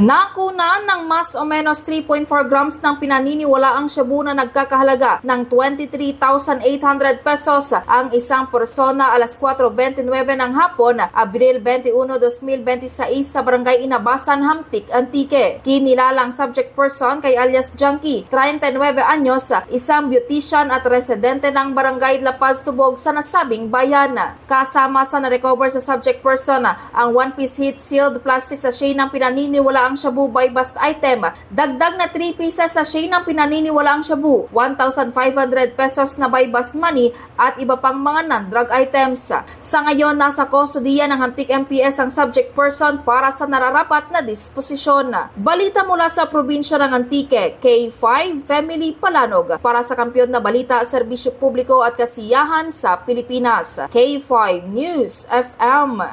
Nakunan ng mas o menos 3.4 grams ng pinaniniwalaang shabu na nagkakahalaga ng 23,800 pesos ang isang persona alas 4:29 ng hapon, Abril 21, 2026 sa Barangay Inabasan, Hamtik, Antique. Kinilalang subject person kay alias Junkie, 39 anyos, isang beautician at residente ng Barangay La Paz, Tubog sa nasabing bayan. Kasama sa na-recover sa subject person ang one-piece heat-sealed plastic sachet ng pinaniniwalaang shabu by bust item, dagdag na 3 pieces sachet ng pinaniniwalaang shabu, 1,500 pesos na by bust money at iba pang mga non-drug items. Sa ngayon, nasa kustodiya ng Hamtik MPS ang subject person para sa nararapat na disposisyon. Balita mula sa probinsya ng Antique, K5 Family Palanog, para sa Kampiyon na Balita, Serbisyo Publiko at Kasiyahan sa Pilipinas. K5 News FM.